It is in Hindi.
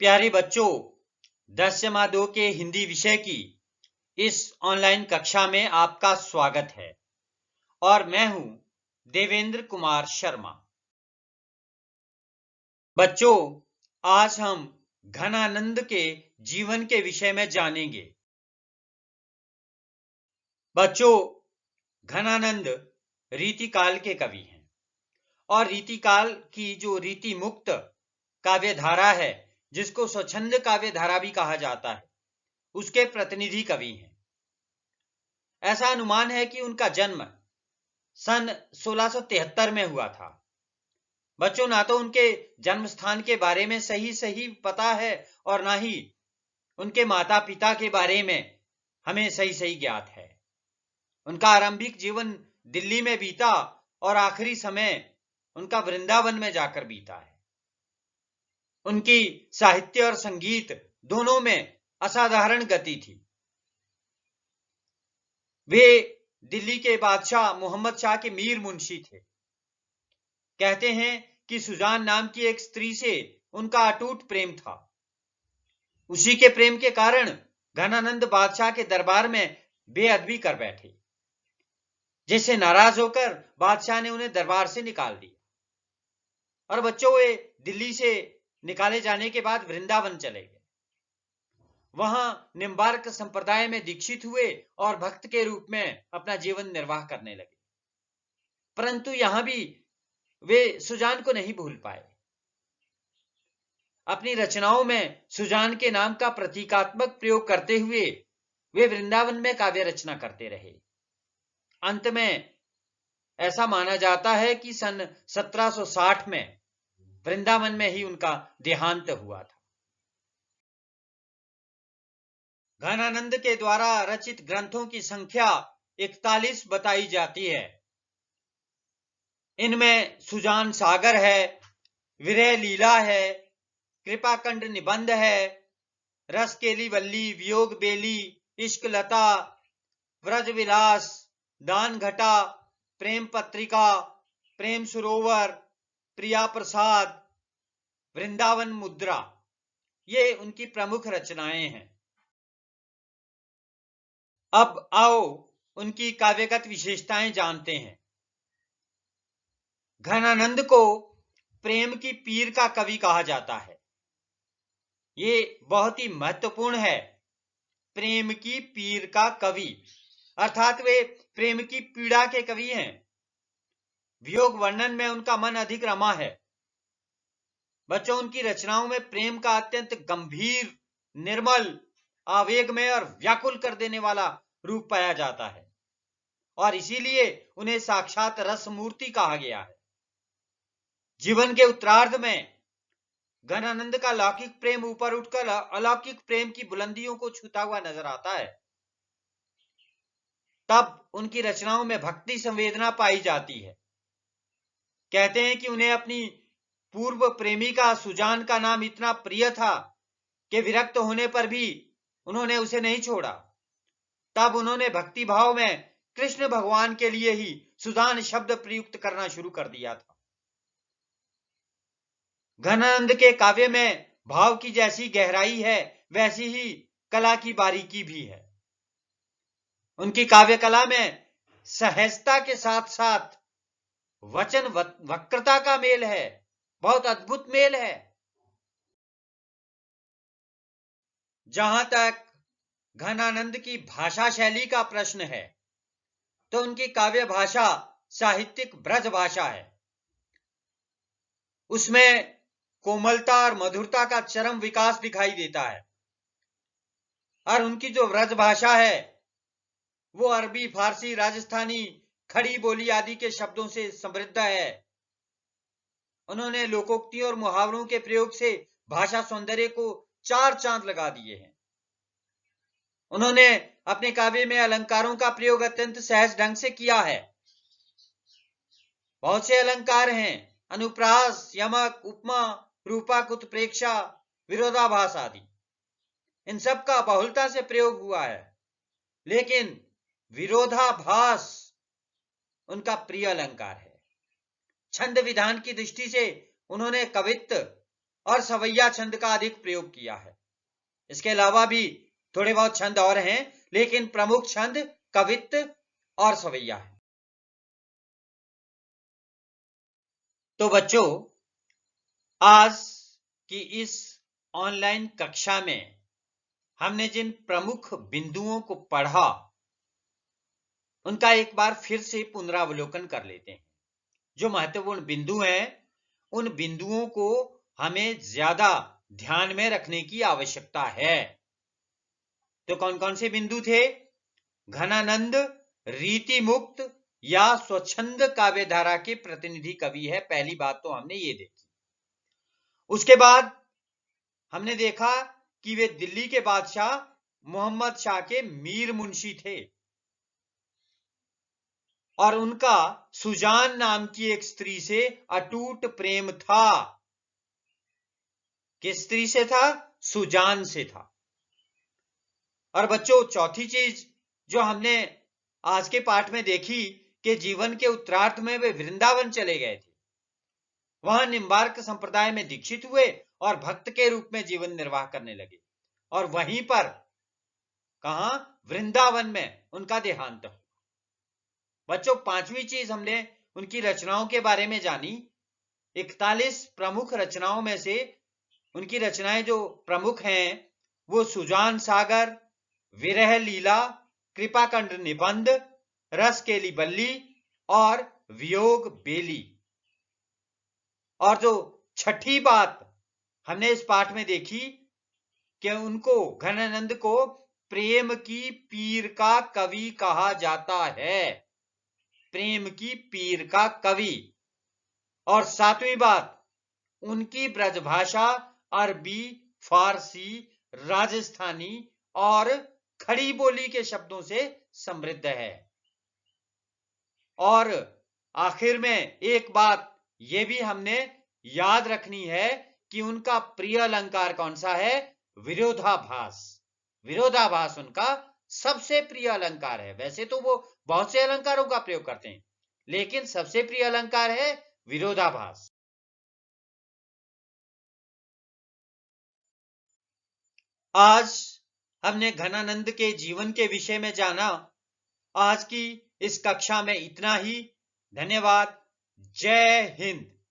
प्यारे बच्चों, 10 के हिंदी विषय की इस ऑनलाइन कक्षा में आपका स्वागत है और मैं हूं देवेंद्र कुमार शर्मा। बच्चों, आज हम घनानंद के जीवन के विषय में जानेंगे। बच्चों, घनानंद रीतिकाल के कवि हैं और रीतिकाल की जो रीति मुक्त काव्य धारा है, जिसको स्वच्छंद काव्य धारा भी कहा जाता है, उसके प्रतिनिधि कवि हैं। ऐसा अनुमान है कि उनका जन्म सन 1673 में हुआ था। बच्चों, ना तो उनके जन्म स्थान के बारे में सही पता है और ना ही उनके माता पिता के बारे में हमें सही ज्ञात है। उनका आरंभिक जीवन दिल्ली में बीता और आखिरी समय उनका वृंदावन में जाकर बीता है। उनकी साहित्य और संगीत दोनों में असाधारण गति थी। वे दिल्ली के बादशाह मोहम्मद शाह के मीर मुंशी थे। कहते हैं कि सुजान नाम की एक स्त्री से उनका अटूट प्रेम था। उसी के प्रेम के कारण घनानंद बादशाह के दरबार में बेअदबी कर बैठे, जिससे नाराज होकर बादशाह ने उन्हें दरबार से निकाल दिया। और बच्चों, वे दिल्ली से निकाले जाने के बाद वृंदावन चले गए। वहां निम्बार्क संप्रदाय में दीक्षित हुए और भक्त के रूप में अपना जीवन निर्वाह करने लगे। परंतु यहां भी वे सुजान को नहीं भूल पाए। अपनी रचनाओं में सुजान के नाम का प्रतीकात्मक प्रयोग करते हुए वे वृंदावन में काव्य रचना करते रहे। अंत में ऐसा माना जाता है कि सन 1760 में वृंदावन में ही उनका देहांत हुआ था। घनानंद के द्वारा रचित ग्रंथों की संख्या 41 बताई जाती है। इनमें सुजान सागर है, विरह लीला है, कृपाकंड निबंध है, रसकेली वल्ली, वियोग बेली, इश्क लता, व्रज विलास, दान घटा, प्रेम पत्रिका, प्रेम सरोवर, प्रिया प्रसाद, वृंदावन मुद्रा, ये उनकी प्रमुख रचनाएं हैं। अब आओ उनकी काव्यगत विशेषताएं जानते हैं। घनानंद को प्रेम की पीर का कवि कहा जाता है। ये बहुत ही महत्वपूर्ण है। प्रेम की पीर का कवि अर्थात वे प्रेम की पीड़ा के कवि हैं। वियोग वर्णन में उनका मन अधिक रमा है। बच्चों, उनकी रचनाओं में प्रेम का अत्यंत गंभीर, निर्मल, आवेगमय और व्याकुल कर देने वाला रूप पाया जाता है और इसीलिए उन्हें साक्षात रस मूर्ति कहा गया है। जीवन के उत्तरार्ध में घनानंद का लौकिक प्रेम ऊपर उठकर अलौकिक प्रेम की बुलंदियों को छूता हुआ नजर आता है। तब उनकी रचनाओं में भक्ति संवेदना पाई जाती है। कहते हैं कि उन्हें अपनी पूर्व प्रेमिका सुजान का नाम इतना प्रिय था कि विरक्त होने पर भी उन्होंने उसे नहीं छोड़ा। तब उन्होंने भक्ति भाव में कृष्ण भगवान के लिए ही सुजान शब्द प्रयुक्त करना शुरू कर दिया था। घनानंद के काव्य में भाव की जैसी गहराई है, वैसी ही कला की बारीकी भी है। उनकी काव्य कला में सहजता के साथ साथ वचन वक्रता का मेल है, बहुत अद्भुत मेल है। जहां तक घनानंद की भाषा शैली का प्रश्न है, तो उनकी काव्य भाषा साहित्यिक ब्रज भाषा है। उसमें कोमलता और मधुरता का चरम विकास दिखाई देता है और उनकी जो ब्रज भाषा है वो अरबी, फारसी, राजस्थानी, खड़ी बोली आदि के शब्दों से समृद्ध है। उन्होंने लोकोक्ति और मुहावरों के प्रयोग से भाषा सौंदर्य को 4 चांद लगा दिए हैं। उन्होंने अपने काव्य में अलंकारों का प्रयोग अत्यंत सहज ढंग से किया है। बहुत से अलंकार हैं, अनुप्रास, यमक, उपमा, रूपक, उत्प्रेक्षा, विरोधाभास आदि। इन सब का बहुलता से प्रयोग हुआ है, लेकिन विरोधाभास उनका प्रिय अलंकार है। छंद विधान की दृष्टि से उन्होंने कवित्व और सवैया छंद का अधिक प्रयोग किया है। इसके अलावा भी थोड़े बहुत छंद और हैं, लेकिन प्रमुख छंद कवित्त और सवैया है। तो बच्चों, आज की इस ऑनलाइन कक्षा में हमने जिन प्रमुख बिंदुओं को पढ़ा, उनका एक बार फिर से पुनरावलोकन कर लेते हैं। जो महत्वपूर्ण बिंदु हैं, उन बिंदुओं को हमें ज्यादा ध्यान में रखने की आवश्यकता है। तो कौन कौन से बिंदु थे? घनानंद रीति मुक्त या स्वच्छंद काव्य धारा के प्रतिनिधि कवि है। पहली बात तो हमने ये देखी। उसके बाद हमने देखा कि वे दिल्ली के बादशाह मोहम्मद शाह के मीर मुंशी थे और उनका सुजान नाम की एक स्त्री से अटूट प्रेम था। किस स्त्री से था? सुजान से था। और बच्चों, चौथी चीज जो हमने आज के पाठ में देखी कि जीवन के उत्तरार्ध में वे वृंदावन चले गए थे, वहां निम्बार्क संप्रदाय में दीक्षित हुए और भक्त के रूप में जीवन निर्वाह करने लगे, और वहीं पर कहा? वृंदावन में उनका देहांत हुआ। बच्चों, पांचवी चीज हमने उनकी रचनाओं के बारे में जानी। 41 प्रमुख रचनाओं में से उनकी रचनाएं जो प्रमुख हैं वो सुजान सागर, विरह लीला, कृपाकंड निबंध, रस केली बल्ली और वियोग बेली। और जो छठी बात हमने इस पाठ में देखी कि उनको, घनानंद को, प्रेम की पीर का कवि कहा जाता है। प्रेम की पीर का कवि। और सातवीं बात, उनकी ब्रजभाषा अरबी, फारसी, राजस्थानी और खड़ी बोली के शब्दों से समृद्ध है। और आखिर में एक बात यह भी हमने याद रखनी है कि उनका प्रिय अलंकार कौन सा है? विरोधाभास। विरोधाभास उनका सबसे प्रिय अलंकार है। वैसे तो वो बहुत से अलंकारों का प्रयोग करते हैं, लेकिन सबसे प्रिय अलंकार है विरोधाभास। आज हमने घनानंद के जीवन के विषय में जाना। आज की इस कक्षा में इतना ही। धन्यवाद। जय हिंद।